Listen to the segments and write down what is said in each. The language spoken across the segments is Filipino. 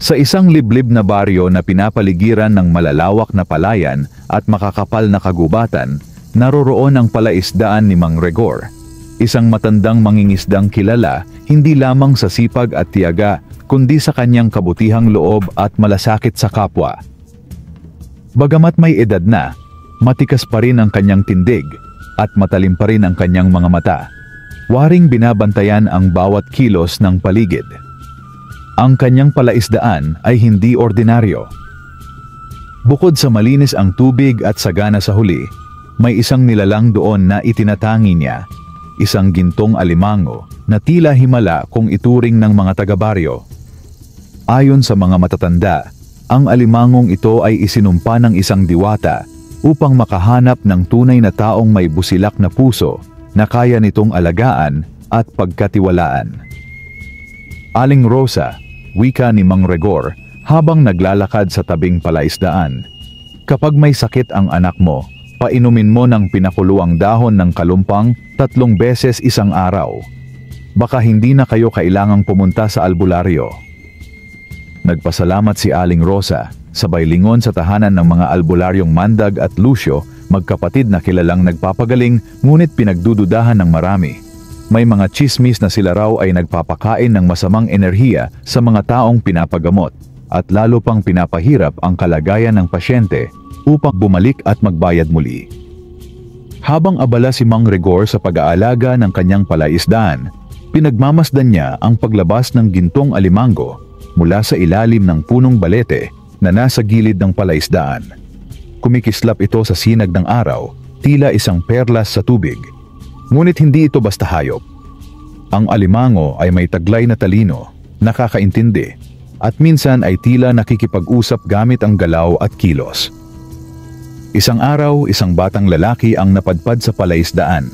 Sa isang liblib na baryo na pinapaligiran ng malalawak na palayan at makakapal na kagubatan, naroroon ang palaisdaan ni Mang Rigor. Isang matandang mangingisdang kilala hindi lamang sa sipag at tiyaga, kundi sa kanyang kabutihang loob at malasakit sa kapwa. Bagamat may edad na, matikas pa rin ang kanyang tindig at matalim pa rin ang kanyang mga mata. Waring binabantayan ang bawat kilos ng paligid. Ang kanyang palaisdaan ay hindi ordinaryo. Bukod sa malinis ang tubig at sagana sa huli, may isang nilalang doon na itinatangi niya, isang gintong alimango na tila himala kung ituring ng mga taga-baryo. Ayon sa mga matatanda, ang alimangong ito ay isinumpa ng isang diwata upang makahanap ng tunay na taong may busilak na puso na kaya nitong alagaan at pagkatiwalaan. Aling Rosa, wika ni Mang Rigor habang naglalakad sa tabing palaisdaan. Kapag may sakit ang anak mo, painumin mo ng pinakuluang dahon ng kalumpang 3 beses isang araw. Baka hindi na kayo kailangang pumunta sa albularyo. Nagpasalamat si Aling Rosa, sabay lingon sa tahanan ng mga albularyong Mandag at Lucio, magkapatid na kilalang nagpapagaling ngunit pinagdududahan ng marami. May mga chismis na sila raw ay nagpapakain ng masamang enerhiya sa mga taong pinapagamot at lalo pang pinapahirap ang kalagayan ng pasyente upang bumalik at magbayad muli. Habang abala si Mang Rigor sa pag-aalaga ng kanyang palaisdaan, pinagmamasdan niya ang paglabas ng gintong alimango mula sa ilalim ng punong balete na nasa gilid ng palaisdaan. Kumikislap ito sa sinag ng araw, tila isang perlas sa tubig. Ngunit hindi ito basta hayop. Ang alimango ay may taglay na talino, nakakaintindi, at minsan ay tila nakikipag-usap gamit ang galaw at kilos. Isang araw, isang batang lalaki ang napadpad sa palaisdaan.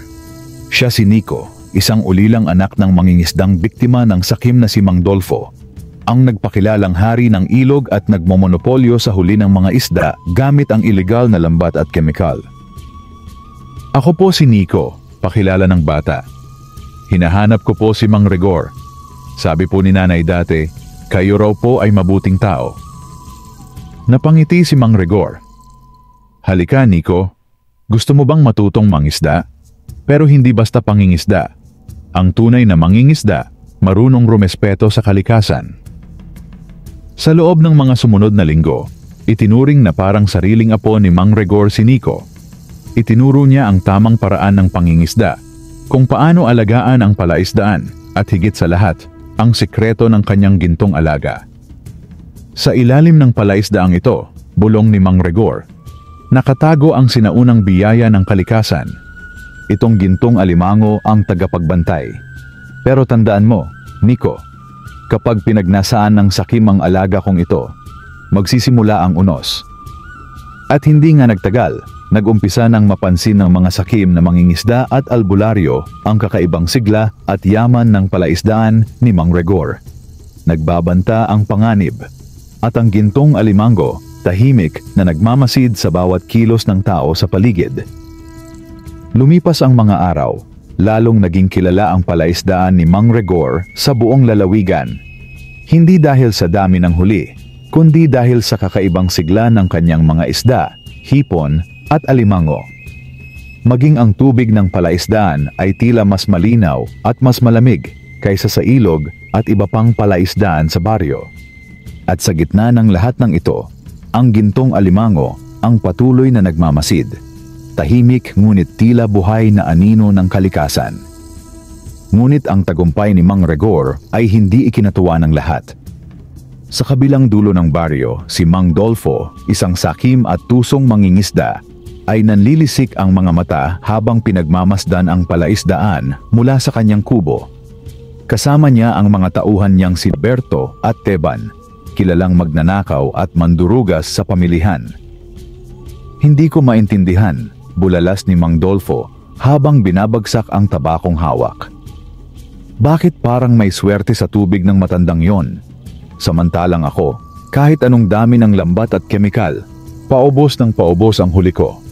Siya si Nico, isang ulilang anak ng mangingisdang biktima ng sakim na si Mang Dolfo, ang nagpakilalang hari ng ilog at nagmomonopolyo sa huli ng mga isda gamit ang ilegal na lambat at kemikal. Ako po si Nico, pakilala ng bata. Hinahanap ko po si Mang Rigor. Sabi po ni nanay dati, kayo raw po ay mabuting tao. Napangiti si Mang Rigor. Halika Nico, gusto mo bang matutong mangisda? Pero hindi basta pangingisda. Ang tunay na mangingisda, marunong rumespeto sa kalikasan. Sa loob ng mga sumunod na linggo, itinuring na parang sariling apo ni Mang Rigor si Nico. Itinuro niya ang tamang paraan ng pangingisda, kung paano alagaan ang palaisdaan, at higit sa lahat, ang sikreto ng kanyang gintong alaga. Sa ilalim ng palaisdaang ito, bulong ni Mang Rigor, nakatago ang sinaunang biyaya ng kalikasan. Itong gintong alimango ang tagapagbantay. Pero tandaan mo, Nico, kapag pinagnasaan ng sakim ang alaga kong ito, magsisimula ang unos. At hindi nga nagtagal, nag-umpisa ng mapansin ng mga sakim na mangingisda at albularyo ang kakaibang sigla at yaman ng palaisdaan ni Mang Rigor. Nagbabanta ang panganib, at ang gintong alimango tahimik na nagmamasid sa bawat kilos ng tao sa paligid. Lumipas ang mga araw, lalong naging kilala ang palaisdaan ni Mang Rigor sa buong lalawigan. Hindi dahil sa dami ng huli, kundi dahil sa kakaibang sigla ng kanyang mga isda, hipon at alimango. Maging ang tubig ng palaisdaan ay tila mas malinaw at mas malamig kaysa sa ilog at iba pang palaisdaan sa baryo. At sa gitna ng lahat ng ito, ang gintong alimango ang patuloy na nagmamasid. Tahimik ngunit tila buhay na anino ng kalikasan. Ngunit ang tagumpay ni Mang Rigor ay hindi ikinatuwa ng lahat. Sa kabilang dulo ng baryo, si Mang Dolfo, isang sakim at tusong mangingisda, ay nanlilisik ang mga mata habang pinagmamasdan ang palaisdaan mula sa kanyang kubo. Kasama niya ang mga tauhan niyang si Berto at Teban, kilalang magnanakaw at mandurugas sa pamilihan. Hindi ko maintindihan, bulalas ni Mang Dolfo habang binabagsak ang tabakong hawak. Bakit parang may swerte sa tubig ng matandang yon? Samantalang ako, kahit anong dami ng lambat at kemikal, paubos ng paubos ang huli ko.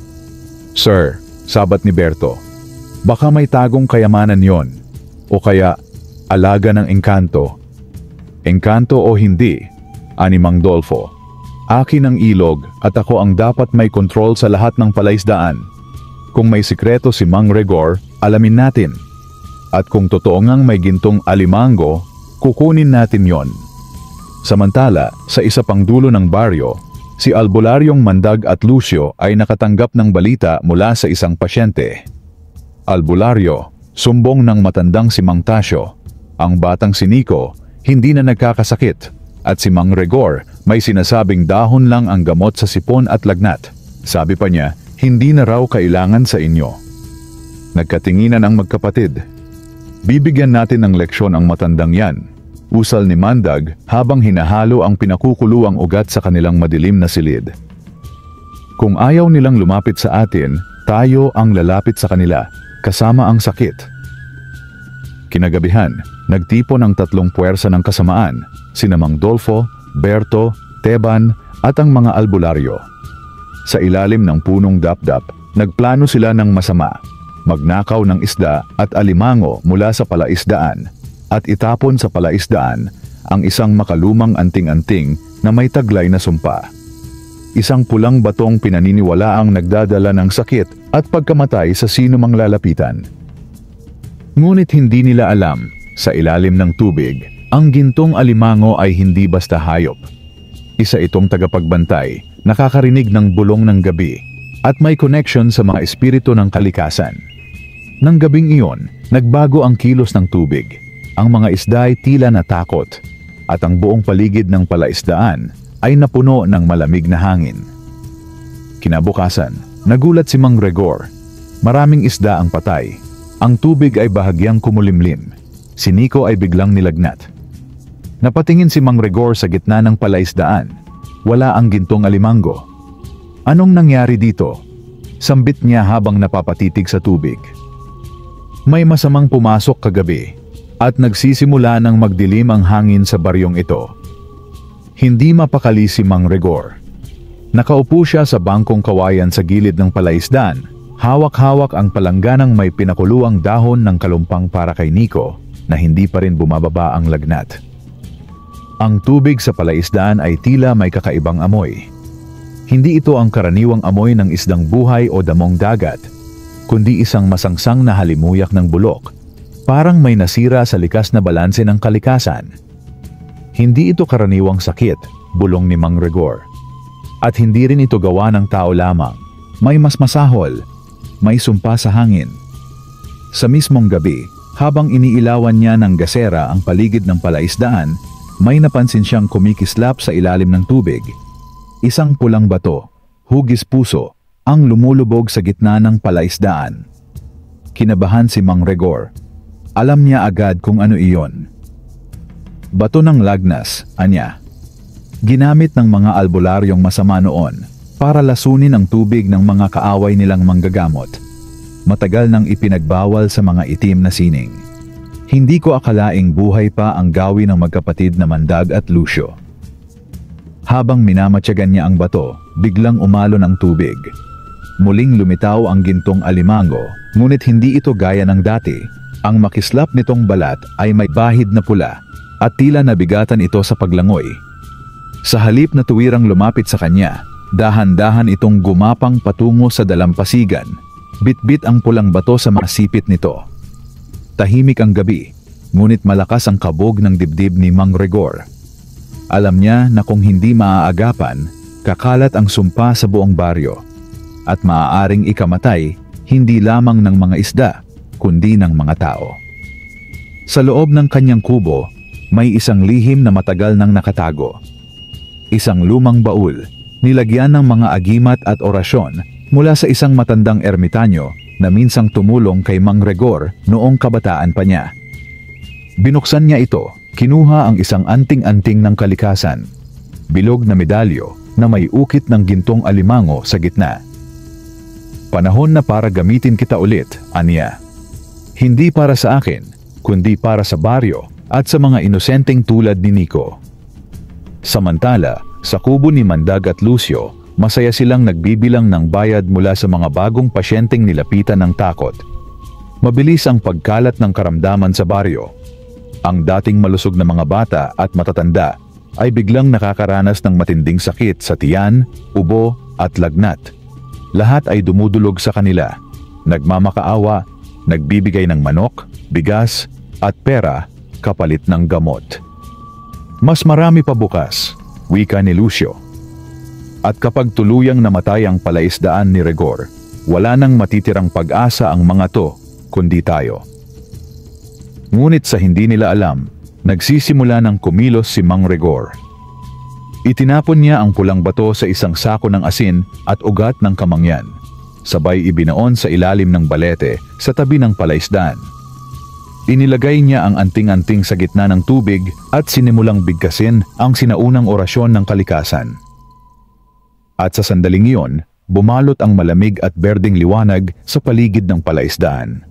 Sir, sabat ni Berto, baka may tagong kayamanan yon, o kaya alaga ng engkanto. Engkanto o hindi, ani Mang Dolfo. Akin ang ilog at ako ang dapat may kontrol sa lahat ng palaisdaan. Kung may sikreto si Mang Rigor, alamin natin. At kung totoo ngang may gintong alimango, kukunin natin yon. Samantala, sa isa pang dulo ng baryo, si Albularyong Mandag at Lucio ay nakatanggap ng balita mula sa isang pasyente. Albularyo, sumbong ng matandang si Mang Tasio. Ang batang si Nico, hindi na nagkakasakit. At si Mang Rigor, may sinasabing dahon lang ang gamot sa sipon at lagnat. Sabi pa niya, hindi na raw kailangan sa inyo. Nagkatinginan ang magkapatid. Bibigyan natin ng leksyon ang matandang yan. Usal ni Mandag habang hinahalo ang pinakukuluang ugat sa kanilang madilim na silid. Kung ayaw nilang lumapit sa atin, tayo ang lalapit sa kanila, kasama ang sakit. Kinagabihan, nagtipon ang tatlong puwersa ng kasamaan, sina Mang Dolfo, Berto, Teban at ang mga albularyo. Sa ilalim ng punong dapdap, nagplano sila ng masama, magnakaw ng isda at alimango mula sa palaisdaan at itapon sa palaisdaan ang isang makalumang anting-anting na may taglay na sumpa. Isang pulang batong pinaniniwalaang nagdadala ng sakit at pagkamatay sa sino mang lalapitan. Ngunit hindi nila alam, sa ilalim ng tubig, ang gintong alimango ay hindi basta hayop. Isa itong tagapagbantay, nakakarinig ng bulong ng gabi, at may connection sa mga espiritu ng kalikasan. Nang gabing iyon, nagbago ang kilos ng tubig. Ang mga isda ay tila natakot, at ang buong paligid ng palaisdaan ay napuno ng malamig na hangin. Kinabukasan, nagulat si Mang Rigor. Maraming isda ang patay. Ang tubig ay bahagyang kumulimlim. Si Nico ay biglang nilagnat. Napatingin si Mang Rigor sa gitna ng palaisdaan. Wala ang gintong alimango. Anong nangyari dito? Sambit niya habang napapatitig sa tubig. May masamang pumasok kagabi at nagsisimula ng magdilim ang hangin sa baryong ito. Hindi mapakali si Mang Rigor. Nakaupo siya sa bangkong kawayan sa gilid ng palaisdaan. Hawak-hawak ang palangganang may pinakuluang dahon ng kalumpang para kay Nico na hindi pa rin bumababa ang lagnat. Ang tubig sa palaisdaan ay tila may kakaibang amoy. Hindi ito ang karaniwang amoy ng isdang buhay o damong dagat, kundi isang masangsang na halimuyak ng bulok. Parang may nasira sa likas na balanse ng kalikasan. Hindi ito karaniwang sakit, bulong ni Mang Rigor. At hindi rin ito gawa ng tao lamang. May mas masahol. May sumpa sa hangin. Sa mismong gabi, habang iniilawan niya ng gasera ang paligid ng palaisdaan, may napansin siyang kumikislap sa ilalim ng tubig. Isang pulang bato, hugis puso, ang lumulubog sa gitna ng palaisdaan. Kinabahan si Mang Rigor. Alam niya agad kung ano iyon. Bato ng lagnas, anya. Ginamit ng mga albularyong masama noon para lasunin ang tubig ng mga kaaway nilang manggagamot. Matagal nang ipinagbawal sa mga itim na sining. Hindi ko akalaing buhay pa ang gawi ng magkapatid na Mandag at Lucio. Habang minamatyagan niya ang bato, biglang umalo ng tubig. Muling lumitaw ang gintong alimango, ngunit hindi ito gaya ng dati. Ang makislap nitong balat ay may bahid na pula at tila nabigatan ito sa paglangoy. Sa halip na tuwirang lumapit sa kanya, dahan-dahan itong gumapang patungo sa dalampasigan. Bit-bit ang pulang bato sa masipit nito. Tahimik ang gabi, ngunit malakas ang kabog ng dibdib ni Mang Rigor. Alam niya na kung hindi maaagapan, kakalat ang sumpa sa buong baryo. At maaaring ikamatay, hindi lamang ng mga isda, kundi ng mga tao. Sa loob ng kanyang kubo, may isang lihim na matagal nang nakatago. Isang lumang baul, nilagyan ng mga agimat at orasyon mula sa isang matandang ermitanyo na minsang tumulong kay Mang Rigor noong kabataan pa niya. Binuksan niya ito, kinuha ang isang anting-anting ng kalikasan, bilog na medalyo na may ukit ng gintong alimango sa gitna. Panahon na para gamitin kita ulit, aniya. Hindi para sa akin, kundi para sa baryo at sa mga inosenteng tulad ni Nico. Samantala, sa kubo ni Mandag at Lucio, masaya silang nagbibilang ng bayad mula sa mga bagong pasyenteng nilapitan ng takot. Mabilis ang pagkalat ng karamdaman sa baryo. Ang dating malusog na mga bata at matatanda, ay biglang nakakaranas ng matinding sakit sa tiyan, ubo at lagnat. Lahat ay dumudulog sa kanila, nagmamakaawa, nagbibigay ng manok, bigas at pera kapalit ng gamot. Mas marami pa bukas, wika ni Lucio. At kapag tuluyang namatay ang palaisdaan ni Rigor, wala nang matitirang pag-asa ang mga to, kundi tayo. Ngunit sa hindi nila alam, nagsisimula ng kumilos si Mang Rigor. Itinapon niya ang pulang bato sa isang sako ng asin at ugat ng kamangyan. Sabay ibinaon sa ilalim ng balete sa tabi ng palaisdaan. Inilagay niya ang anting-anting sa gitna ng tubig at sinimulang bigkasin ang sinaunang orasyon ng kalikasan. At sa sandaling iyon, bumalot ang malamig at berdeng liwanag sa paligid ng palaisdaan.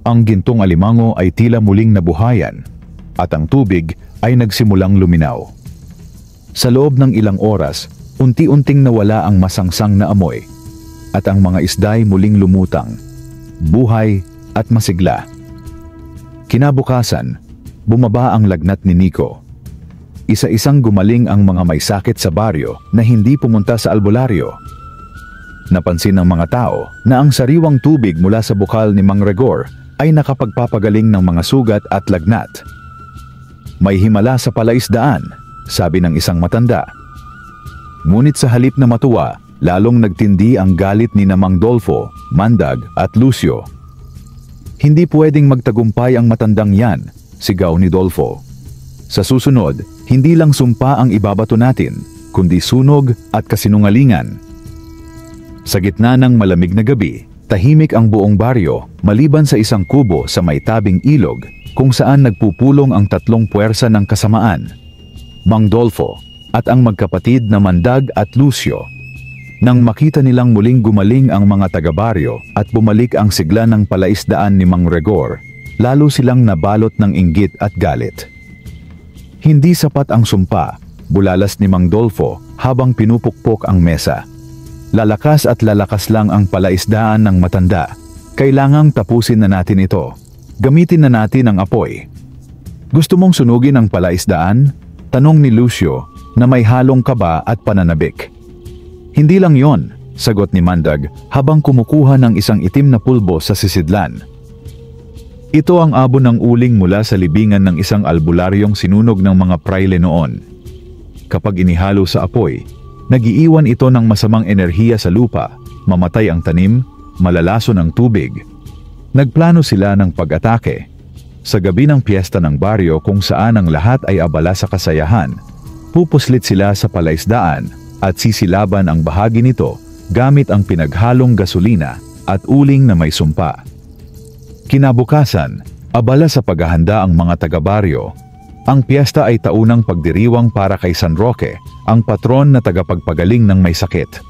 Ang gintong alimango ay tila muling nabuhayan at ang tubig ay nagsimulang luminaw. Sa loob ng ilang oras, unti-unting nawala ang masangsang na amoy at ang mga isda'y muling lumutang, buhay at masigla. Kinabukasan, bumaba ang lagnat ni Nico. Isa-isang gumaling ang mga may sakit sa baryo na hindi pumunta sa albularyo. Napansin ng mga tao na ang sariwang tubig mula sa bukal ni Mang Rigor ay nakapagpapagaling ng mga sugat at lagnat. May himala sa palaisdaan, sabi ng isang matanda. Ngunit sa halip na matuwa, lalong nagtindi ang galit ni Mang Dolfo, Mandag at Lucio. Hindi pwedeng magtagumpay ang matandang yan, sigaw ni Dolfo. Sa susunod, hindi lang sumpa ang ibabato natin, kundi sunog at kasinungalingan. Sa gitna ng malamig na gabi, tahimik ang buong baryo maliban sa isang kubo sa may tabing ilog kung saan nagpupulong ang tatlong puwersa ng kasamaan, Mang Dolfo at ang magkapatid na Mandag at Lucio. Nang makita nilang muling gumaling ang mga taga-baryo at bumalik ang sigla ng palaisdaan ni Mang Rigor, lalo silang nabalot ng inggit at galit. Hindi sapat ang sumpa, bulalas ni Mang Dolfo habang pinupukpok ang mesa. Lalakas at lalakas lang ang palaisdaan ng matanda. Kailangang tapusin na natin ito. Gamitin na natin ang apoy. Gusto mong sunugin ang palaisdaan? Tanong ni Lucio na may halong kaba at pananabik. Hindi lang yon, sagot ni Mandag habang kumukuha ng isang itim na pulbo sa sisidlan. Ito ang abo ng uling mula sa libingan ng isang albularyong sinunog ng mga prayle noon. Kapag inihalo sa apoy, nagiiwan ito ng masamang enerhiya sa lupa, mamatay ang tanim, malalason ang tubig. Nagplano sila ng pag-atake. Sa gabi ng piyesta ng baryo kung saan ang lahat ay abala sa kasayahan, pupuslit sila sa palaisdaan at sisilaban ang bahagi nito gamit ang pinaghalong gasolina at uling na may sumpa. Kinabukasan, abala sa paghahanda ang mga taga-baryo. Ang piyesta ay taunang pagdiriwang para kay San Roque, ang patron na tagapagpagaling ng may sakit.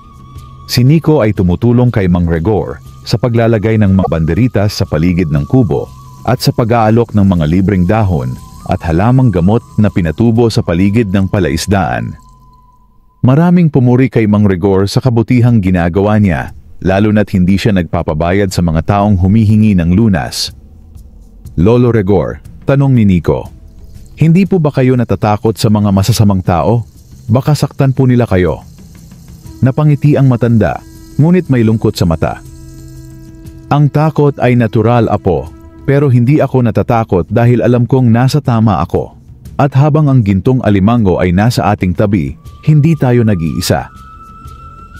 Si Nico ay tumutulong kay Mang Rigor sa paglalagay ng mga banderitas sa paligid ng kubo at sa pag-aalok ng mga libreng dahon at halamang gamot na pinatubo sa paligid ng palaisdaan. Maraming pumuri kay Mang Rigor sa kabutihang ginagawa niya, lalo na't hindi siya nagpapabayad sa mga taong humihingi ng lunas. Lolo Rigor, tanong ni Nico, hindi po ba kayo natatakot sa mga masasamang tao? Baka saktan po nila kayo. Napangiti ang matanda, ngunit may lungkot sa mata. Ang takot ay natural, apo, pero hindi ako natatakot dahil alam kong nasa tama ako. At habang ang gintong alimango ay nasa ating tabi, hindi tayo nag-iisa.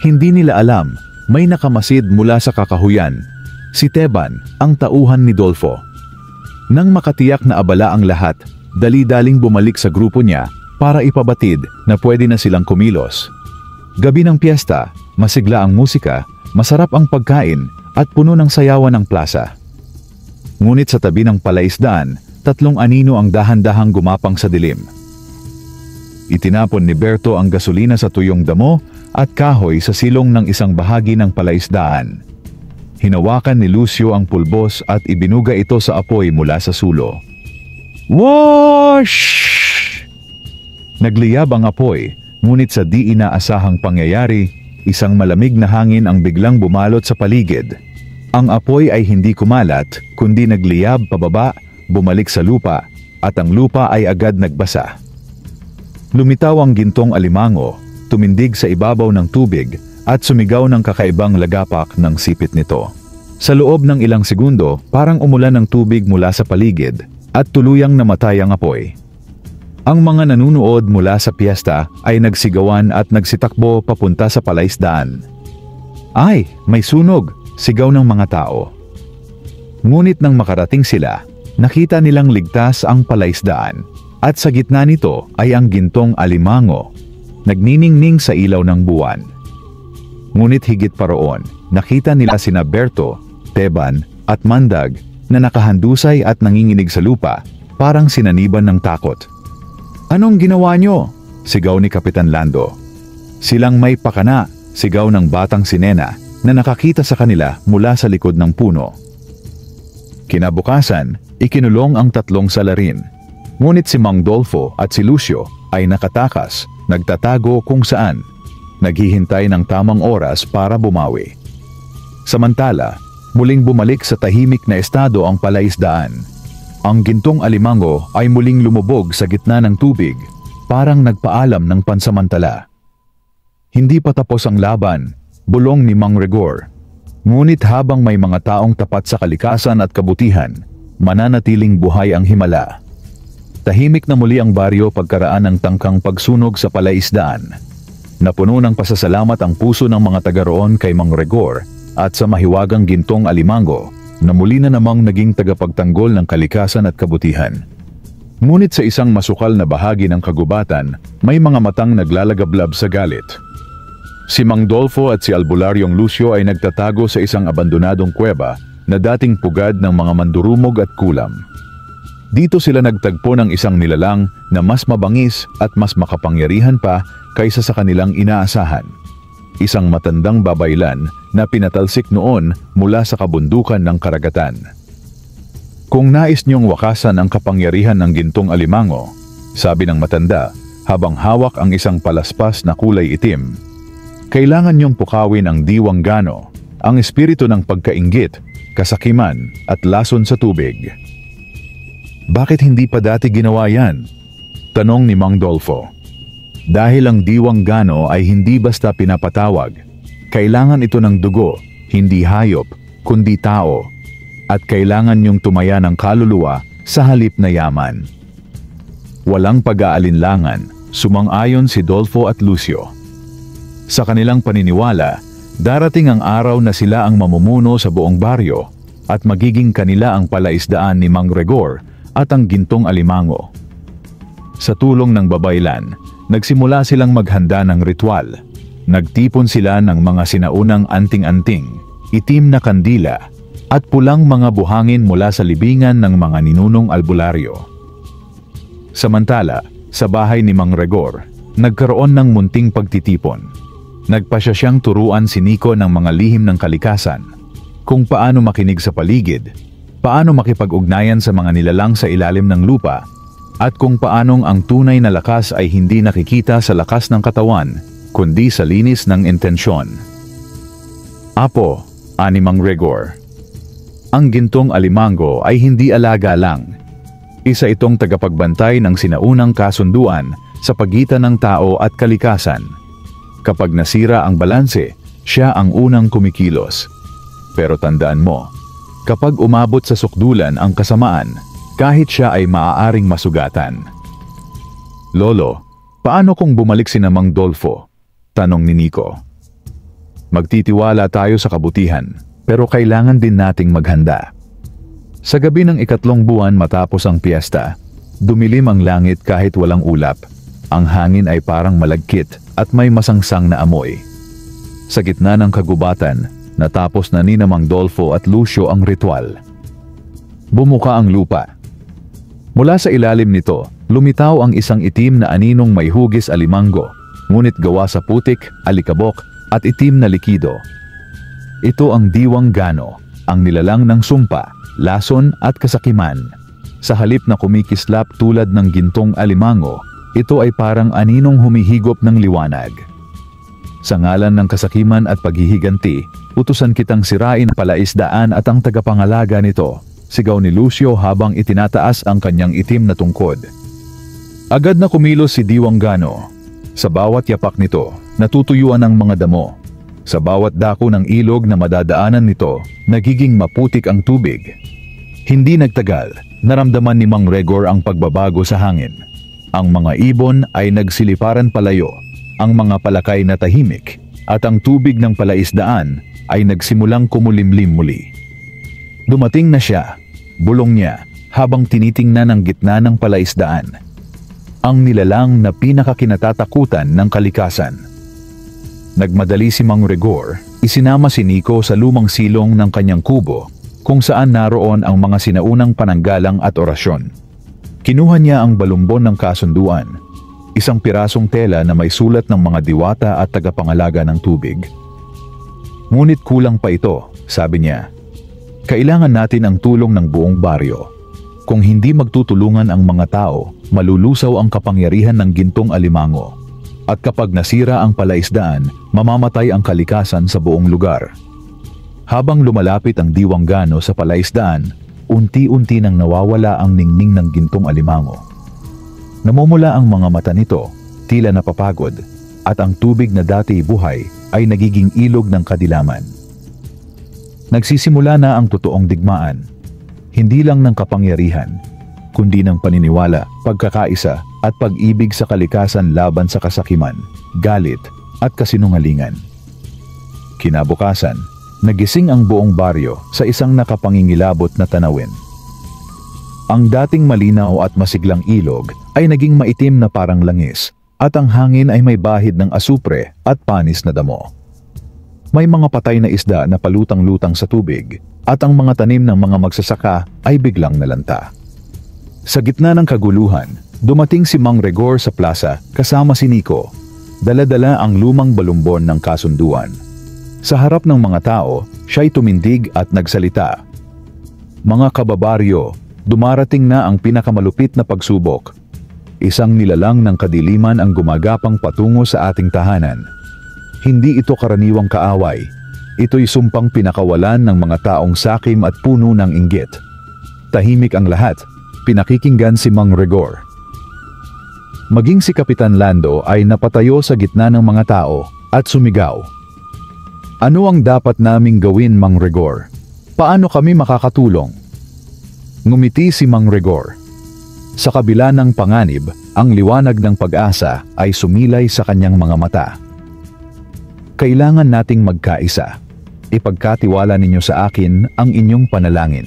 Hindi nila alam, may nakamasid mula sa kakahuyan, si Teban, ang tauhan ni Dolfo. Nang makatiyak na abala ang lahat, dali-daling bumalik sa grupo niya para ipabatid na pwede na silang kumilos. Gabi ng piyesta, masigla ang musika, masarap ang pagkain at puno ng sayawan ng plaza. Ngunit sa tabi ng palaisdaan, tatlong anino ang dahan-dahang gumapang sa dilim. Itinapon ni Berto ang gasolina sa tuyong damo at kahoy sa silong ng isang bahagi ng palaisdaan. Hinawakan ni Lucio ang pulbos at ibinuga ito sa apoy mula sa sulo. Whoosh! Nagliyab ang apoy, ngunit sa di inaasahang pangyayari, isang malamig na hangin ang biglang bumalot sa paligid. Ang apoy ay hindi kumalat, kundi nagliyab pababa, bumalik sa lupa, at ang lupa ay agad nagbasa. Lumitaw ang gintong alimango, tumindig sa ibabaw ng tubig at sumigaw ng kakaibang lagapak ng sipit nito. Sa loob ng ilang segundo, parang umulan ng tubig mula sa paligid at tuluyang namatay ang apoy. Ang mga nanunood mula sa piyesta ay nagsigawan at nagsitakbo papunta sa palaisdaan. "Ay, may sunog!" sigaw ng mga tao. Ngunit nang makarating sila, nakita nilang ligtas ang palaisdaan at sa gitna nito ay ang gintong alimango, nagniningning sa ilaw ng buwan. Ngunit higit pa roon, nakita nila sina Berto, Teban at Mandag na nakahandusay at nanginginig sa lupa, parang sinaniban ng takot. "Anong ginawa nyo?" sigaw ni Kapitan Lando. "Silang may pakana," sigaw ng batang si Nena na nakakita sa kanila mula sa likod ng puno. Kinabukasan, ikinulong ang tatlong salarin. Ngunit si Mang Dolfo at si Lucio ay nakatakas, nagtatago kung saan, naghihintay ng tamang oras para bumawi. Samantala, muling bumalik sa tahimik na estado ang palaisdaan. Ang gintong alimango ay muling lumubog sa gitna ng tubig, parang nagpaalam ng pansamantala. Hindi pa tapos ang laban, bulong ni Mang Rigor. Ngunit habang may mga taong tapat sa kalikasan at kabutihan, mananatiling buhay ang himala. Tahimik na muli ang baryo pagkaraan ng tangkang pagsunog sa palaisdaan. Napuno ng pasasalamat ang puso ng mga taga roon kay Mang Rigor at sa mahiwagang gintong alimango na muli na namang naging tagapagtanggol ng kalikasan at kabutihan. Ngunit sa isang masukal na bahagi ng kagubatan, may mga matang naglalagablab sa galit. Si Mang Dolfo at si Albularyong Lucio ay nagtatago sa isang abandonadong kuweba na dating pugad ng mga mandurumog at kulam. Dito sila nagtagpo ng isang nilalang na mas mabangis at mas makapangyarihan pa kaysa sa kanilang inaasahan. Isang matandang babaylan na pinatalsik noon mula sa kabundukan ng karagatan. "Kung nais niyong wakasan ang kapangyarihan ng gintong alimango," sabi ng matanda habang hawak ang isang palaspas na kulay itim, "kailangan niyong pukawin ang diwang gano, ang espiritu ng pagkainggit, kasakiman at lason sa tubig." "Bakit hindi pa dati ginawa yan?" tanong ni Mang Dolfo. "Dahil ang diwang gano ay hindi basta pinapatawag. Kailangan ito ng dugo, hindi hayop, kundi tao. At kailangan niyong tumaya ng kaluluwa sa halip na yaman." Walang pag-aalinlangan, sumang-ayon si Dolfo at Lucio. Sa kanilang paniniwala, darating ang araw na sila ang mamumuno sa buong baryo at magiging kanila ang palaisdaan ni Mang Rigor at ang gintong alimango. Sa tulong ng babaylan, nagsimula silang maghanda ng ritual. Nagtipon sila ng mga sinaunang anting-anting, itim na kandila, at pulang mga buhangin mula sa libingan ng mga ninunong albularyo. Samantala, sa bahay ni Mang Rigor, nagkaroon ng munting pagtitipon. Nagpasya siyang turuan si Nico ng mga lihim ng kalikasan, kung paano makinig sa paligid, paano makipag-ugnayan sa mga nilalang sa ilalim ng lupa, at kung paanong ang tunay na lakas ay hindi nakikita sa lakas ng katawan, kundi sa linis ng intensyon. "Apo," ani Mang Rigor, "ang gintong alimango ay hindi alaga lang. Isa itong tagapagbantay ng sinaunang kasunduan sa pagitan ng tao at kalikasan. Kapag nasira ang balanse, siya ang unang kumikilos. Pero tandaan mo, kapag umabot sa sukdulan ang kasamaan, kahit siya ay maaaring masugatan." "Lolo, paano kung bumalik si Mang Dolfo?" tanong ni Nico. "Magtitiwala tayo sa kabutihan, pero kailangan din nating maghanda." Sa gabi ng ikatlong buwan matapos ang piyesta, dumilim ang langit kahit walang ulap. Ang hangin ay parang malagkit at may masangsang na amoy. Sa gitna ng kagubatan, natapos na ni Mang Dolfo at Lucio ang ritual. Bumuka ang lupa. Mula sa ilalim nito, lumitaw ang isang itim na aninong may hugis alimango, ngunit gawa sa putik, alikabok at itim na likido. Ito ang diwang gano, ang nilalang ng sumpa, lason at kasakiman. Sa halip na kumikislap tulad ng gintong alimango, ito ay parang aninong humihigop ng liwanag. "Sa ngalan ng kasakiman at paghihiganti, utusan kitang sirain ang palaisdaan at ang tagapangalaga nito," sigaw ni Lucio habang itinataas ang kanyang itim na tungkod. Agad na kumilos si Diwanggano. Sa bawat yapak nito, natutuyuan ang mga damo. Sa bawat dako ng ilog na madadaanan nito, nagiging maputik ang tubig. Hindi nagtagal, naramdaman ni Mang Regor ang pagbabago sa hangin. Ang mga ibon ay nagsiliparan palayo, ang mga palakay na tahimik, at ang tubig ng palaisdaan ay nagsimulang kumulimlim muli. Dumating na siya, bulong niya, habang tinitingnan ang gitna ng palaisdaan. Ang nilalang na pinakakinatatakutan ng kalikasan. Nagmadali si Mang Regor, isinama si Nico sa lumang silong ng kanyang kubo kung saan naroon ang mga sinaunang pananggalang at orasyon. Kinuha niya ang balumbon ng kasunduan, isang pirasong tela na may sulat ng mga diwata at tagapangalaga ng tubig. Ngunit kulang pa ito, sabi niya. Kailangan natin ang tulong ng buong baryo. Kung hindi magtutulungan ang mga tao, malulusaw ang kapangyarihan ng gintong alimango. At kapag nasira ang palaisdaan, mamamatay ang kalikasan sa buong lugar. Habang lumalapit ang Diwanggano sa palaisdaan, unti-unti nang nawawala ang ningning ng gintong alimango. Namumula ang mga mata nito, tila napapagod, at ang tubig na dati buhay ay nagiging ilog ng kadilaman. Nagsisimula na ang totoong digmaan. Hindi lang ng kapangyarihan, kundi ng paniniwala, pagkakaisa at pag-ibig sa kalikasan laban sa kasakiman, galit at kasinungalingan. Kinabukasan, nagising ang buong baryo sa isang nakapangingilabot na tanawin. Ang dating malinaw at masiglang ilog ay naging maitim na parang langis, at ang hangin ay may bahid ng asupre at panis na damo. May mga patay na isda na palutang-lutang sa tubig, at ang mga tanim ng mga magsasaka ay biglang nalanta. Sa gitna ng kaguluhan, dumating si Mang Regor sa plaza kasama si Nico, dala-dala ang lumang balumbon ng kasunduan. Sa harap ng mga tao, siya'y tumindig at nagsalita. Mga kababaryo, dumarating na ang pinakamalupit na pagsubok. Isang nilalang ng kadiliman ang gumagapang patungo sa ating tahanan. Hindi ito karaniwang kaaway. Ito'y sumpang pinakawalan ng mga taong sakim at puno ng inggit. Tahimik ang lahat, pinakikinggan si Mang Regor. Maging si Kapitan Lando ay napatayo sa gitna ng mga tao at sumigaw. Ano ang dapat naming gawin, Mang Regor? Paano kami makakatulong? Ngumiti si Mang Regor. Sa kabila ng panganib, ang liwanag ng pag-asa ay sumilay sa kanyang mga mata. Kailangan nating magkaisa. Ipagkatiwala ninyo sa akin ang inyong panalangin,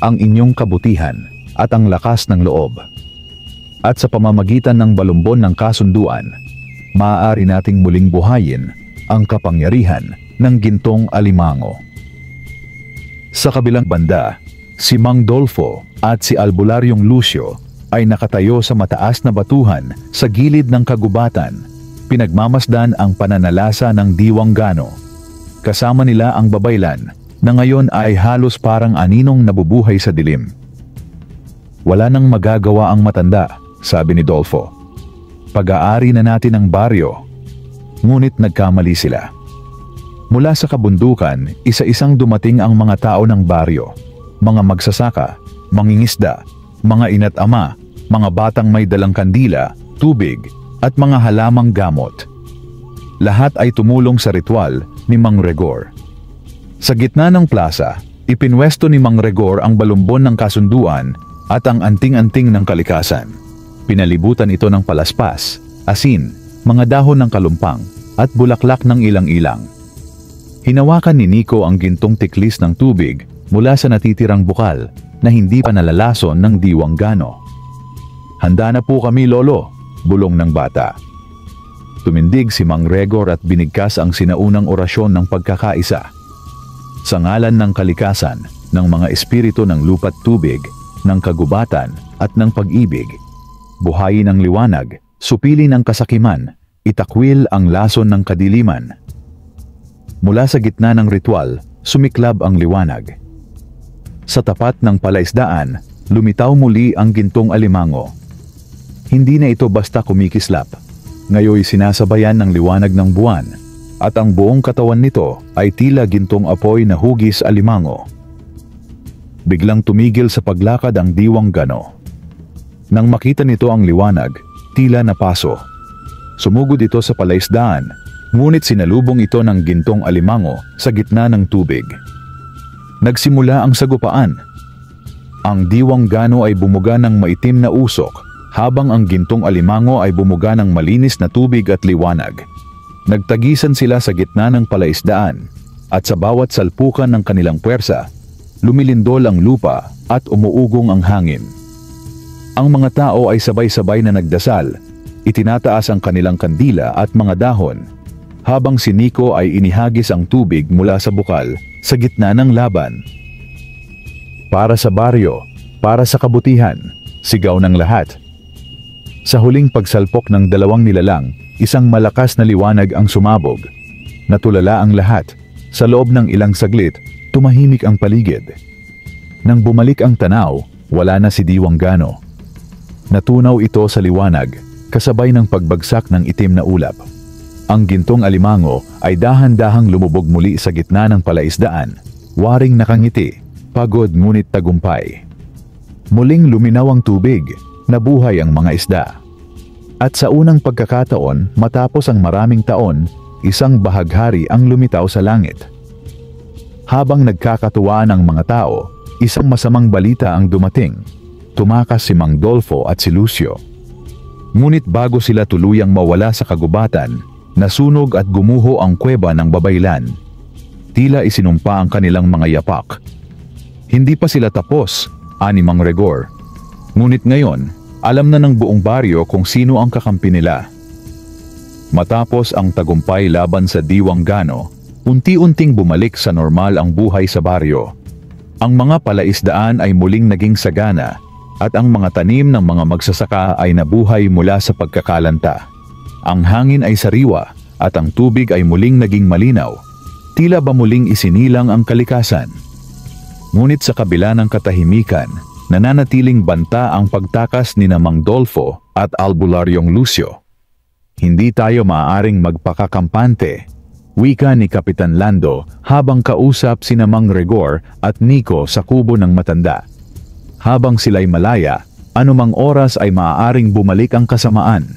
ang inyong kabutihan, at ang lakas ng loob. At sa pamamagitan ng balumbon ng kasunduan, maaari nating muling buhayin ang kapangyarihan ng gintong alimango. Sa kabilang banda, si Mang Dolfo at si Albularyong Lucio ay nakatayo sa mataas na batuhan sa gilid ng kagubatan, pinagmamasdan ang pananalasa ng Diwanggano. Kasama nila ang babaylan na ngayon ay halos parang aninong nabubuhay sa dilim. Wala nang magagawa ang matanda, sabi ni Dolfo. Pag-aari na natin ang baryo. Ngunit nagkamali sila. Mula sa kabundukan, isa-isang dumating ang mga tao ng baryo. Mga magsasaka, mangingisda, mga ina't ama, mga batang may dalang kandila, tubig, at mga halamang gamot. Lahat ay tumulong sa ritual ni Mang Regor. Sa gitna ng plaza, ipinwesto ni Mang Regor ang balumbon ng kasunduan at ang anting-anting ng kalikasan. Pinalibutan ito ng palaspas, asin, mga dahon ng kalumpang, at bulaklak ng ilang-ilang. Hinawakan ni Nico ang gintong tiklis ng tubig mula sa natitirang bukal na hindi pa nalalason ng Diwanggano. Handa na po kami, Lolo, bulong ng bata. Tumindig si Mang Regor at binigkas ang sinaunang orasyon ng pagkakaisa. Sa ngalan ng kalikasan, ng mga espiritu ng lupa't tubig, ng kagubatan at ng pag-ibig, buhayin ang liwanag, supilin ang kasakiman, itakwil ang lason ng kadiliman. Mula sa gitna ng ritual, sumiklab ang liwanag. Sa tapat ng palaisdaan, lumitaw muli ang gintong alimango. Hindi na ito basta kumikislap. Ngayoy sinasabayan ng liwanag ng buwan, at ang buong katawan nito ay tila gintong apoy na hugis alimango. Biglang tumigil sa paglakad ang Diwanggano. Nang makita nito ang liwanag, tila napaso. Sumugod ito sa palaisdaan, ngunit sinalubong ito ng gintong alimango sa gitna ng tubig. Nagsimula ang sagupaan. Ang diwang gano ay bumuga ng maitim na usok, habang ang gintong alimango ay bumuga ng malinis na tubig at liwanag. Nagtagisan sila sa gitna ng palaisdaan, at sa bawat salpukan ng kanilang puwersa, lumilindol ang lupa at umuugong ang hangin. Ang mga tao ay sabay-sabay na nagdasal, itinataas ang kanilang kandila at mga dahon, habang si Nico ay inihagis ang tubig mula sa bukal sa gitna ng laban. Para sa baryo, para sa kabutihan, sigaw ng lahat. Sa huling pagsalpok ng dalawang nilalang, isang malakas na liwanag ang sumabog. Natulala ang lahat. Sa loob ng ilang saglit, tumahimik ang paligid. Nang bumalik ang tanaw, wala na si Diwang Gano. Natunaw ito sa liwanag, kasabay ng pagbagsak ng itim na ulap. Ang gintong alimango ay dahan-dahang lumubog muli sa gitna ng palaisdaan, waring nakangiti, pagod ngunit tagumpay. Muling luminaw ang tubig, nabuhay ang mga isda. At sa unang pagkakataon, matapos ang maraming taon, isang bahaghari ang lumitaw sa langit. Habang nagkakatuwaan ang mga tao, isang masamang balita ang dumating. Tumakas si Mang Dolfo at si Lucio. Ngunit bago sila tuluyang mawala sa kagubatan, nasunog at gumuho ang kuweba ng Babaylan. Tila isinumpa ang kanilang mga yapak. Hindi pa sila tapos, ani Mang Rigor. Ngunit ngayon, alam na ng buong baryo kung sino ang kakampi nila. Matapos ang tagumpay laban sa Diwang Gano, unti-unting bumalik sa normal ang buhay sa baryo. Ang mga palaisdaan ay muling naging sagana, at ang mga tanim ng mga magsasaka ay nabuhay mula sa pagkakalanta. Ang hangin ay sariwa, at ang tubig ay muling naging malinaw. Tila ba muling isinilang ang kalikasan? Ngunit sa kabila ng katahimikan, nananatiling banta ang pagtakas ni Mang Dolfo at Albularyong Lucio. Hindi tayo maaaring magpakakampante, wika ni Kapitan Lando habang kausap sina Mang Rigor at Nico sa kubo ng matanda. Habang sila'y malaya, anumang oras ay maaaring bumalik ang kasamaan.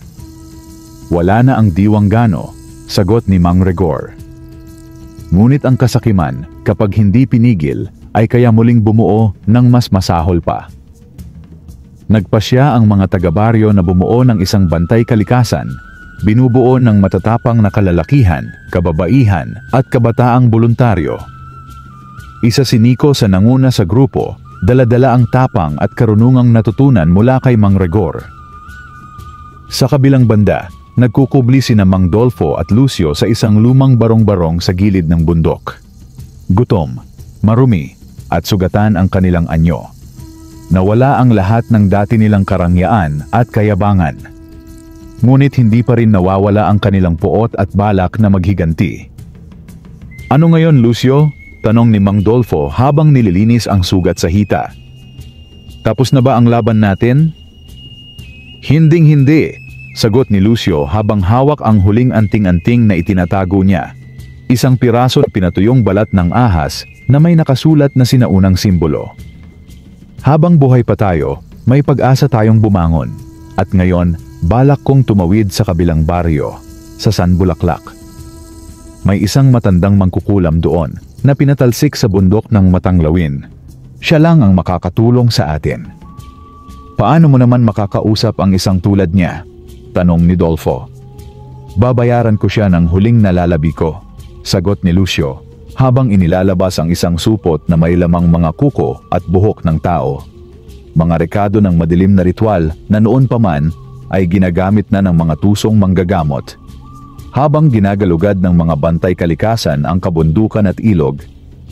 Wala na ang Diwang Gano, sagot ni Mang Rigor. Ngunit ang kasakiman, kapag hindi pinigil, ay kaya muling bumuo ng mas masahol pa. Nagpasya ang mga taga-baryo na bumuo ng isang bantay kalikasan, binubuo ng matatapang na kalalakihan, kababaihan at kabataang voluntaryo. Isa si Nico sa nanguna sa grupo, dala-dala ang tapang at karunungang natutunan mula kay Mang Rigor. Sa kabilang banda, nagkukubli sina Mang Dolfo at Lucio sa isang lumang barong-barong sa gilid ng bundok. Gutom, marumi, at sugatan ang kanilang anyo. Nawala ang lahat ng dati nilang karangyaan at kayabangan. Ngunit hindi pa rin nawawala ang kanilang puot at balak na maghiganti. Ano ngayon, Lucio? Tanong ni Mang Dolfo habang nililinis ang sugat sa hita. Tapos na ba ang laban natin? Hinding-hindi, sagot ni Lucio habang hawak ang huling anting-anting na itinatago niya. Isang piraso na pinatuyong balat ng ahas na may nakasulat na sinaunang simbolo. Habang buhay pa tayo, may pag-asa tayong bumangon. At ngayon, balak kong tumawid sa kabilang baryo, sa San Bulaklak. May isang matandang mangkukulam doon na pinatalsik sa bundok ng Matanglawin. Siya lang ang makakatulong sa atin. Paano mo naman makakausap ang isang tulad niya? Tanong ni Dolfo. Babayaran ko siya ng huling nalalabi ko, sagot ni Lucio, habang inilalabas ang isang supot na may lamang mga kuko at buhok ng tao. Mga rekado ng madilim na ritual na noon pa man ay ginagamit na ng mga tusong manggagamot. Habang ginagalugad ng mga bantay kalikasan ang kabundukan at ilog,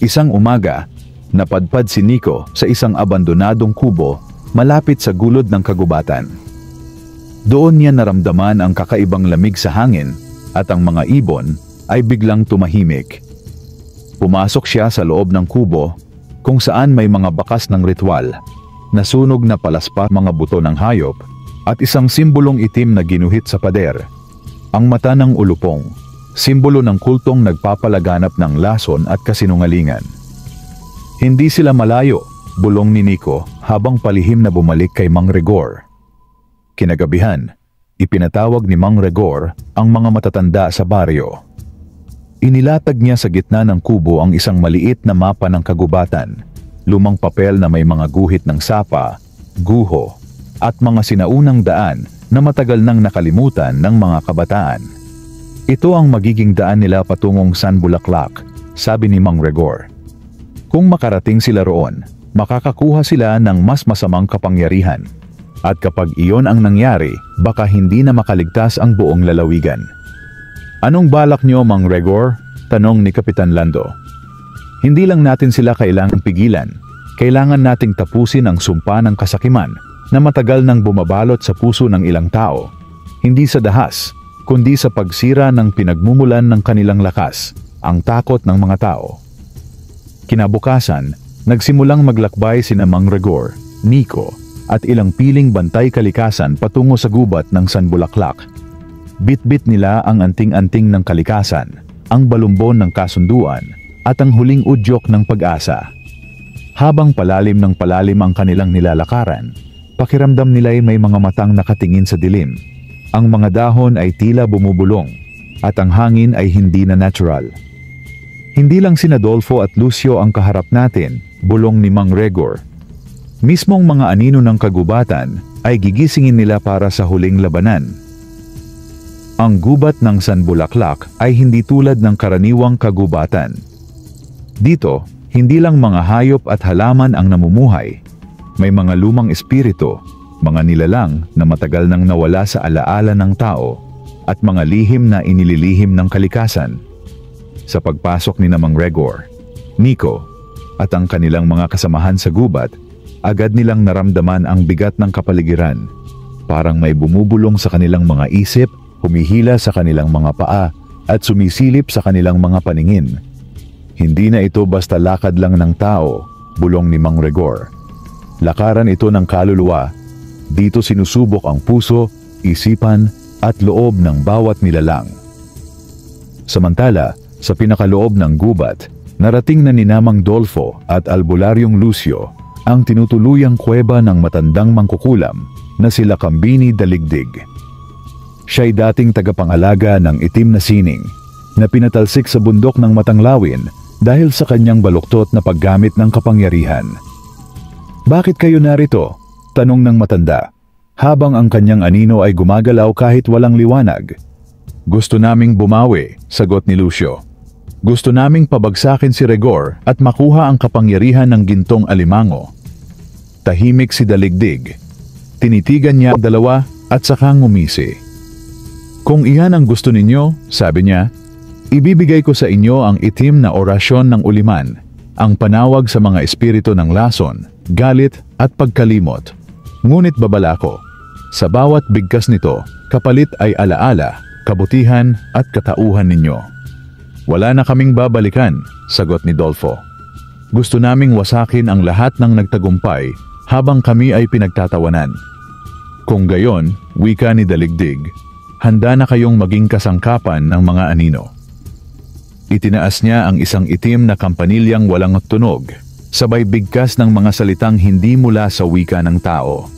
isang umaga, napadpad si Nico sa isang abandonadong kubo malapit sa gulod ng kagubatan. Doon niya naramdaman ang kakaibang lamig sa hangin at ang mga ibon ay biglang tumahimik. Pumasok siya sa loob ng kubo kung saan may mga bakas ng ritual, nasunog na palaspa mga buto ng hayop at isang simbolong itim na ginuhit sa pader. Ang mata ng ulupong, simbolo ng kultong nagpapalaganap ng lason at kasinungalingan. Hindi sila malayo, bulong ni Nico habang palihim na bumalik kay Mang Rigor. Kinagabihan, ipinatawag ni Mang Rigor ang mga matatanda sa baryo. Inilatag niya sa gitna ng kubo ang isang maliit na mapa ng kagubatan, lumang papel na may mga guhit ng sapa, guho, at mga sinaunang daan na matagal nang nakalimutan ng mga kabataan. Ito ang magiging daan nila patungong San Bulaklak, sabi ni Mang Rigor. Kung makarating sila roon, makakakuha sila ng mas masamang kapangyarihan. At kapag iyon ang nangyari, baka hindi na makaligtas ang buong lalawigan. Anong balak niyo, Mang Rigor? Tanong ni Kapitan Lando. Hindi lang natin sila kailangang pigilan. Kailangan nating tapusin ang sumpa ng kasakiman na matagal nang bumabalot sa puso ng ilang tao. Hindi sa dahas, kundi sa pagsira ng pinagmumulan ng kanilang lakas, ang takot ng mga tao. Kinabukasan, nagsimulang maglakbay sina Mang Rigor, Nico, at ilang piling bantay kalikasan patungo sa gubat ng San Bulaklak. Bit-bit nila ang anting-anting ng kalikasan, ang balumbon ng kasunduan, at ang huling udyok ng pag-asa. Habang palalim ng palalim ang kanilang nilalakaran, pakiramdam nila'y may mga matang nakatingin sa dilim. Ang mga dahon ay tila bumubulong, at ang hangin ay hindi na natural. Hindi lang sina Dolfo at Lucio ang kaharap natin, bulong ni Mang Rigor. Mismong mga anino ng kagubatan ay gigisingin nila para sa huling labanan. Ang gubat ng San Bulaklak ay hindi tulad ng karaniwang kagubatan. Dito, hindi lang mga hayop at halaman ang namumuhay. May mga lumang espiritu, mga nilalang na matagal nang nawala sa alaala ng tao, at mga lihim na inililihim ng kalikasan. Sa pagpasok ni Mang Rigor, Nico, at ang kanilang mga kasamahan sa gubat, agad nilang naramdaman ang bigat ng kapaligiran. Parang may bumubulong sa kanilang mga isip, humihila sa kanilang mga paa, at sumisilip sa kanilang mga paningin. Hindi na ito basta lakad lang ng tao, bulong ni Mang Rigor. Lakaran ito ng kaluluwa. Dito sinusubok ang puso, isipan, at loob ng bawat nilalang. Samantala, sa pinakaloob ng gubat, narating na ni Mang Dolfo at Albularyong Lucio ang tinutuluyang kuweba ng matandang mangkukulam na sila Kambini Daligdig. Siya'y dating tagapangalaga ng itim na sining na pinatalsik sa bundok ng Matanglawin dahil sa kanyang baluktot na paggamit ng kapangyarihan. "Bakit kayo narito?" tanong ng matanda, habang ang kanyang anino ay gumagalaw kahit walang liwanag. "Gusto naming bumawi," sagot ni Lucio. "Gusto naming pabagsakin si Rigor at makuha ang kapangyarihan ng gintong alimango." Tahimik si Daligdig. Tinitigan niya ang dalawa at saka ngumisi. "Kung iyan ang gusto ninyo," sabi niya, "ibibigay ko sa inyo ang itim na orasyon ng uliman, ang panawag sa mga espiritu ng lason, galit at pagkalimot. Ngunit babala ko, sa bawat bigkas nito, kapalit ay alaala, kabutihan at katauhan ninyo." "Wala na kaming babalikan," sagot ni Dolfo. "Gusto naming wasakin ang lahat ng nagtagumpay habang kami ay pinagtatawanan." "Kung gayon," wika ni Daligdig, "handa na kayong maging kasangkapan ng mga anino." Itinaas niya ang isang itim na kampanilyang walang tunog, sabay bigkas ng mga salitang hindi mula sa wika ng tao.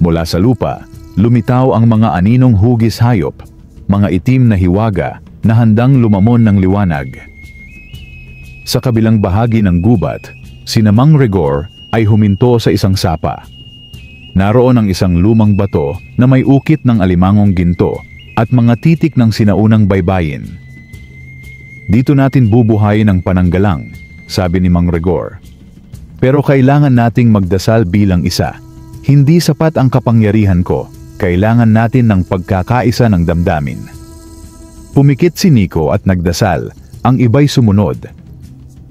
Mula sa lupa, lumitaw ang mga aninong hugis hayop, mga itim na hiwaga na handang lumamon ng liwanag. Sa kabilang bahagi ng gubat, sina Mang Rigor ay huminto sa isang sapa. Naroon ang isang lumang bato na may ukit ng alimangong ginto at mga titik ng sinaunang baybayin. "Dito natin bubuhayin ang pananggalang," sabi ni Mang Rigor. "Pero kailangan nating magdasal bilang isa. Hindi sapat ang kapangyarihan ko, kailangan natin ng pagkakaisa ng damdamin." Pumikit si Nico at nagdasal, ang iba'y sumunod.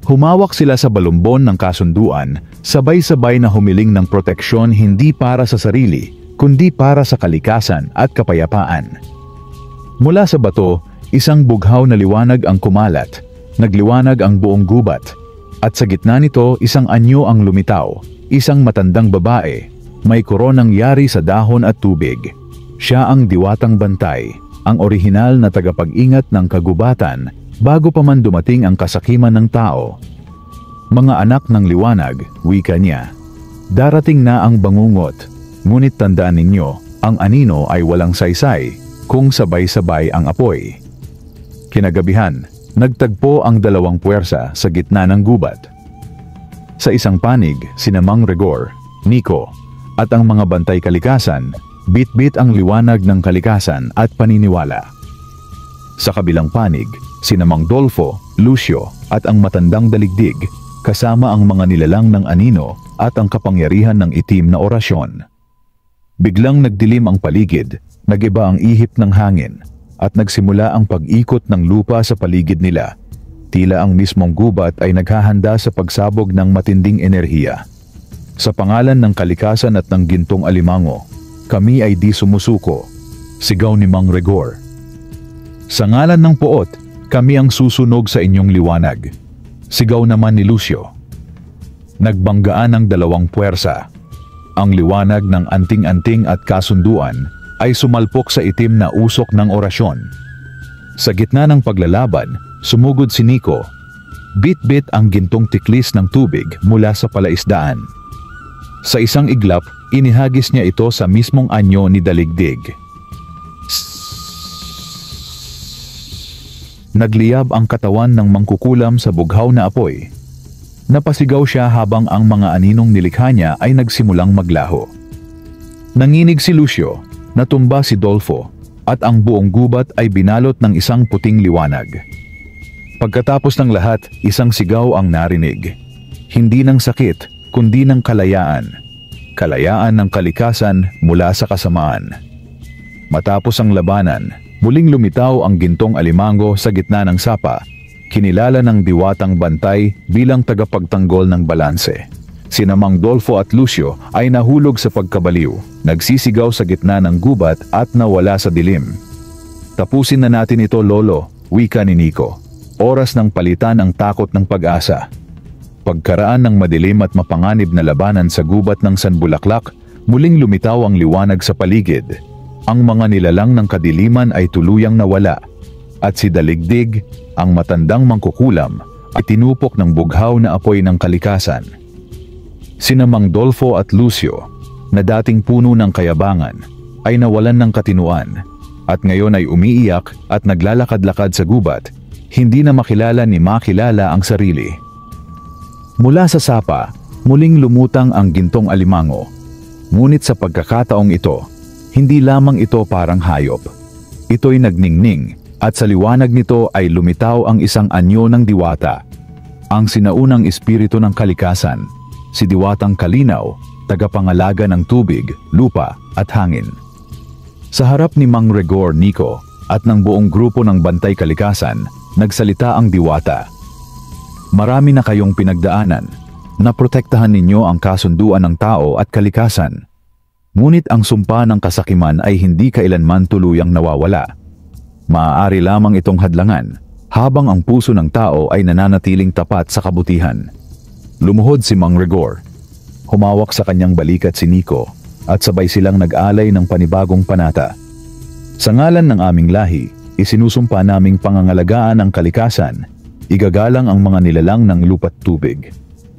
Humawak sila sa balumbon ng kasunduan, sabay-sabay na humiling ng proteksyon hindi para sa sarili, kundi para sa kalikasan at kapayapaan. Mula sa bato, isang bughaw na liwanag ang kumalat, nagliwanag ang buong gubat, at sa gitna nito isang anyo ang lumitaw, isang matandang babae, may koronang yari sa dahon at tubig. Siya ang diwatang bantay, ang orihinal na tagapag-ingat ng kagubatan bago pa man dumating ang kasakiman ng tao. "Mga anak ng liwanag," wika niya, "darating na ang bangungot, ngunit tandaan ninyo, Ang anino ay walang saysay kung sabay-sabay ang apoy. Kinagabihan, nagtagpo ang dalawang puwersa sa gitna ng gubat. Sa isang panig, sina Mang Rigor, Nico, at ang mga bantay kalikasan, bit-bit ang liwanag ng kalikasan at paniniwala. Sa kabilang panig, sina Mang Dolfo, Lucio, at ang matandang daligdig, kasama ang mga nilalang ng anino at ang kapangyarihan ng itim na orasyon. Biglang nagdilim ang paligid, nagiba ang ihip ng hangin, at nagsimula ang pag-ikot ng lupa sa paligid nila. Tila ang mismong gubat ay naghahanda sa pagsabog ng matinding enerhiya. Sa pangalan ng kalikasan at ng gintong alimango, kami ay di sumusuko, sigaw ni Mang Rigor. Sa ngalan ng poot, kami ang susunog sa inyong liwanag, sigaw naman ni Lucio. Nagbanggaan ang dalawang puwersa. Ang liwanag ng anting-anting at kasunduan ay sumalpok sa itim na usok ng orasyon. Sa gitna ng paglalaban, sumugod si Nico. Bit-bit ang gintong tiklis ng tubig mula sa palaisdaan. Sa isang iglap, inihagis niya ito sa mismong anyo ni Daligdig. Nagliyab ang katawan ng mangkukulam sa bughaw na apoy. Napasigaw siya habang ang mga aninong nilikha niya ay nagsimulang maglaho. Nanginig si Lucio, natumba si Dolfo, at ang buong gubat ay binalot ng isang puting liwanag. Pagkatapos ng lahat, isang sigaw ang narinig. Hindi ng sakit, kundi ng kalayaan. Kalayaan ng kalikasan mula sa kasamaan. Matapos ang labanan, muling lumitaw ang gintong alimango sa gitna ng sapa, kinilala ng diwatang bantay bilang tagapagtanggol ng balanse. Sina Mang Dolfo at Lucio ay nahulog sa pagkabaliw, nagsisigaw sa gitna ng gubat at nawala sa dilim. Tapusin na natin ito, Lolo, wika ni Nico. Oras ng palitan ang takot ng pag-asa. Pagkaraan ng madilim at mapanganib na labanan sa gubat ng Sanbulaklak, muling lumitaw ang liwanag sa paligid. Ang mga nilalang ng kadiliman ay tuluyang nawala, at si Daligdig, ang matandang mangkukulam, ay tinupok ng bughaw na apoy ng kalikasan. Sina Mang Dolfo at Lucio, na dating puno ng kayabangan, ay nawalan ng katinuan, at ngayon ay umiiyak at naglalakad-lakad sa gubat, hindi na makilala ni makilala ang sarili. Mula sa sapa, muling lumutang ang gintong alimango. Ngunit sa pagkakataong ito, hindi lamang ito parang hayop. Ito'y nagningning, at sa liwanag nito ay lumitaw ang isang anyo ng diwata. Ang sinaunang espiritu ng kalikasan, si Diwatang Kalinaw, tagapangalaga ng tubig, lupa at hangin. Sa harap ni Mang Rigor, Nico at ng buong grupo ng Bantay Kalikasan, nagsalita ang diwata. Marami na kayong pinagdaanan, naprotektahan ninyo ang kasunduan ng tao at kalikasan. Ngunit ang sumpa ng kasakiman ay hindi kailanman tuluyang nawawala. Maaari lamang itong hadlangan habang ang puso ng tao ay nananatiling tapat sa kabutihan. Lumuhod si Mang Rigor. Humawak sa kanyang balikat si Nico at sabay silang nag-alay ng panibagong panata. Sa ngalan ng aming lahi, isinusumpa naming pangangalagaan ang kalikasan, igagalang ang mga nilalang ng lupa't tubig,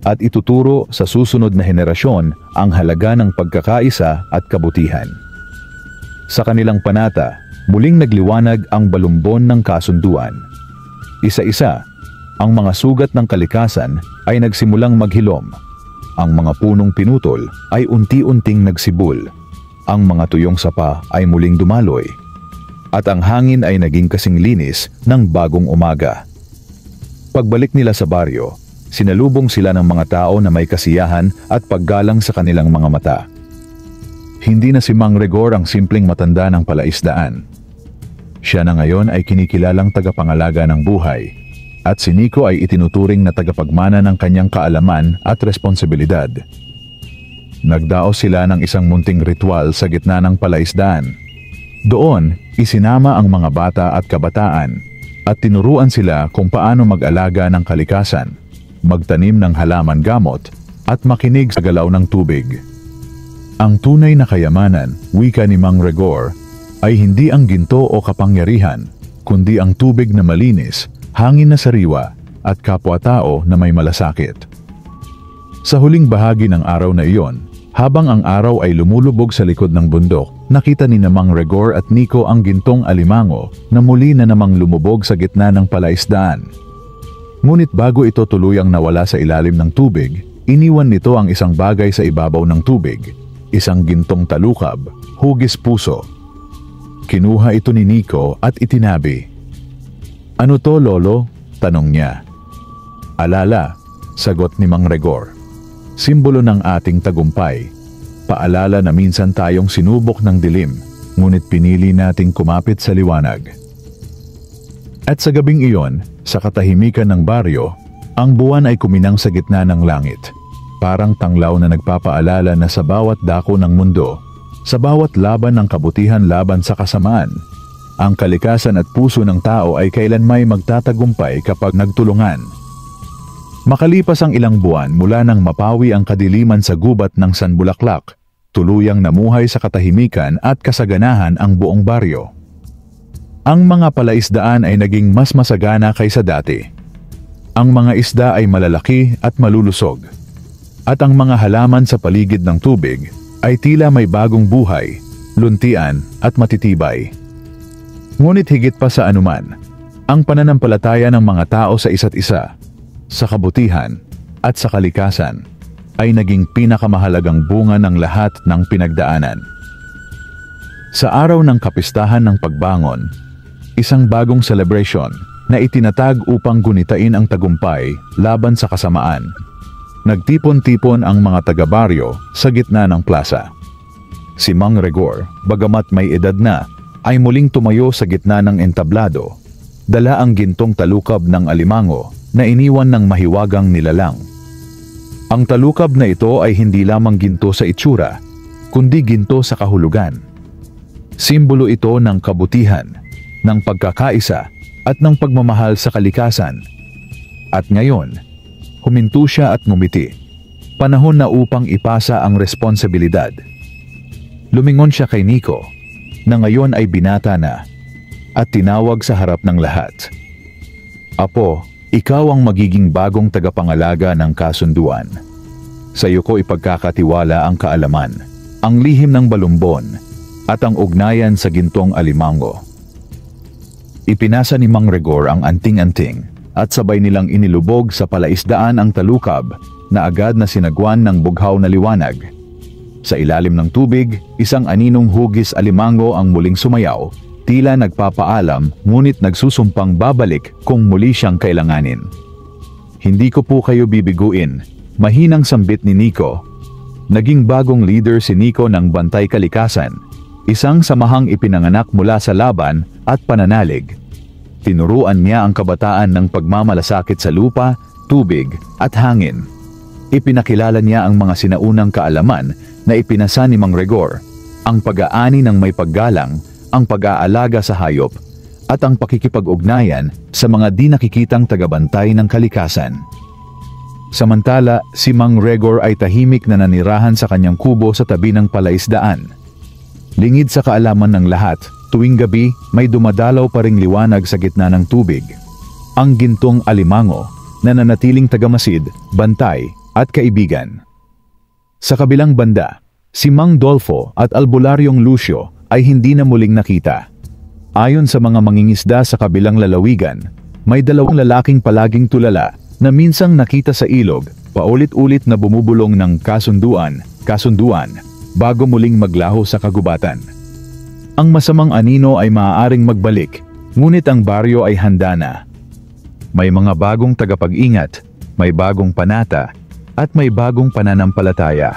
at ituturo sa susunod na henerasyon ang halaga ng pagkakaisa at kabutihan. Sa kanilang panata, muling nagliwanag ang balumbon ng kasunduan. Isa-isa, ang mga sugat ng kalikasan ay nagsimulang maghilom. Ang mga punong pinutol ay unti-unting nagsibol. Ang mga tuyong sapa ay muling dumaloy. At ang hangin ay naging kasing linis ng bagong umaga. Pagbalik nila sa baryo, sinalubong sila ng mga tao na may kasiyahan at paggalang sa kanilang mga mata. Hindi na si Mang Rigor ang simpleng matanda ng palaisdaan. Siya na ngayon ay kinikilalang tagapangalaga ng buhay, at si Nico ay itinuturing na tagapagmana ng kanyang kaalaman at responsibilidad. Nagdaos sila ng isang munting ritual sa gitna ng palaisdaan. Doon, isinama ang mga bata at kabataan at tinuruan sila kung paano mag-alaga ng kalikasan, magtanim ng halaman gamot at makinig sa galaw ng tubig. Ang tunay na kayamanan, wika ni Mang Rigor, ay hindi ang ginto o kapangyarihan, kundi ang tubig na malinis, hangin na sariwa, at kapwa-tao na may malasakit. Sa huling bahagi ng araw na iyon, Habang ang araw ay lumulubog sa likod ng bundok, nakita ni Mang Rigor at Nico ang gintong alimango na muli na namang lumubog sa gitna ng palaisdaan. Ngunit bago ito tuluyang nawala sa ilalim ng tubig, iniwan nito ang isang bagay sa ibabaw ng tubig, isang gintong talukab, hugis puso. Kinuha ito ni Nico at itinabi. "Ano to, Lolo?" tanong niya. "Alala," sagot ni Mang Rigor. "Simbolo ng ating tagumpay. Paalala na minsan tayong sinubok ng dilim, ngunit pinili nating kumapit sa liwanag." At sa gabing iyon, sa katahimikan ng baryo, ang buwan ay kuminang sa gitna ng langit. Parang tanglaw na nagpapaalala na sa bawat dako ng mundo, sa bawat laban ng kabutihan laban sa kasamaan, ang kalikasan at puso ng tao ay kailanmay magtatagumpay kapag nagtulungan. Makalipas ang ilang buwan mula nang mapawi ang kadiliman sa gubat ng San Bulaklak, tuluyang namuhay sa katahimikan at kasaganahan ang buong baryo. Ang mga palaisdaan ay naging mas masagana kaysa dati. Ang mga isda ay malalaki at malulusog. At ang mga halaman sa paligid ng tubig ay tila may bagong buhay, luntian at matitibay. Ngunit higit pa sa anuman, ang pananampalataya ng mga tao sa isa't isa, sa kabutihan at sa kalikasan ay naging pinakamahalagang bunga ng lahat ng pinagdaanan. Sa araw ng kapistahan ng pagbangon, isang bagong celebration na itinatag upang gunitain ang tagumpay laban sa kasamaan. Nagtipon-tipon ang mga taga-baryo sa gitna ng plaza. Si Mang Rigor, bagamat may edad na, ay muling tumayo sa gitna ng entablado, dala ang gintong talukab ng alimango na iniwan ng mahiwagang nilalang. Ang talukab na ito ay hindi lamang ginto sa itsura, kundi ginto sa kahulugan. Simbolo ito ng kabutihan, ng pagkakaisa at ng pagmamahal sa kalikasan. At ngayon, huminto siya at ngumiti. Panahon na upang ipasa ang responsibilidad. Lumingon siya kay Nico, na ngayon ay binata na, at tinawag sa harap ng lahat. "Apo, ikaw ang magiging bagong tagapangalaga ng kasunduan. Sa iyo ko ipagkakatiwala ang kaalaman, ang lihim ng balumbon, at ang ugnayan sa gintong alimango." Ipinasa ni Mang Rigor ang anting-anting at sabay nilang inilubog sa palaisdaan ang talukab na agad na sinagwan ng bughaw na liwanag. Sa ilalim ng tubig, isang aninong hugis alimango ang muling sumayaw, tila nagpapaalam ngunit nagsusumpang babalik kung muli siyang kailanganin. "Hindi ko po kayo bibiguin," mahinang sambit ni Nico. Naging bagong leader si Nico ng Bantay Kalikasan, isang samahang ipinanganak mula sa laban at pananalig. Tinuruan niya ang kabataan ng pagmamalasakit sa lupa, tubig at hangin. Ipinakilala niya ang mga sinaunang kaalaman na ipinasa ni Mang Rigor, ang pag-aani ng may paggalang, ang pag-aalaga sa hayop, at ang pakikipag-ugnayan sa mga di nakikitang tagabantay ng kalikasan. Samantala, si Mang Rigor ay tahimik na nanirahan sa kanyang kubo sa tabi ng palaisdaan. Lingid sa kaalaman ng lahat, tuwing gabi may dumadalaw pa ring liwanag sa gitna ng tubig. Ang gintong alimango na nanatiling tagamasid, bantay at kaibigan. Sa kabilang banda, si Mang Dolfo at Albularyong Lucio ay hindi na muling nakita. Ayon sa mga mangingisda sa kabilang lalawigan, may dalawang lalaking palaging tulala na minsang nakita sa ilog, paulit-ulit na bumubulong ng kasunduan, bago muling maglaho sa kagubatan. Ang masamang anino ay maaaring magbalik, ngunit ang baryo ay handa na. May mga bagong tagapag-ingat, may bagong panata, at may bagong pananampalataya.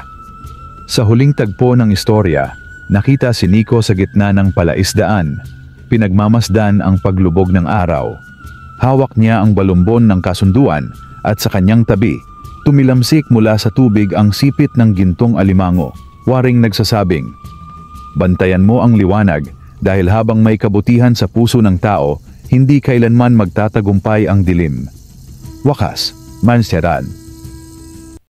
Sa huling tagpo ng istorya, nakita si Nico sa gitna ng palaisdaan, pinagmamasdan ang paglubog ng araw. Hawak niya ang balumbon ng kasunduan at sa kanyang tabi, tumilamsik mula sa tubig ang sipit ng gintong alimango, waring nagsasabing, "Bantayan mo ang liwanag dahil habang may kabutihan sa puso ng tao, hindi kailanman magtatagumpay ang dilim." Wakas, Manseran.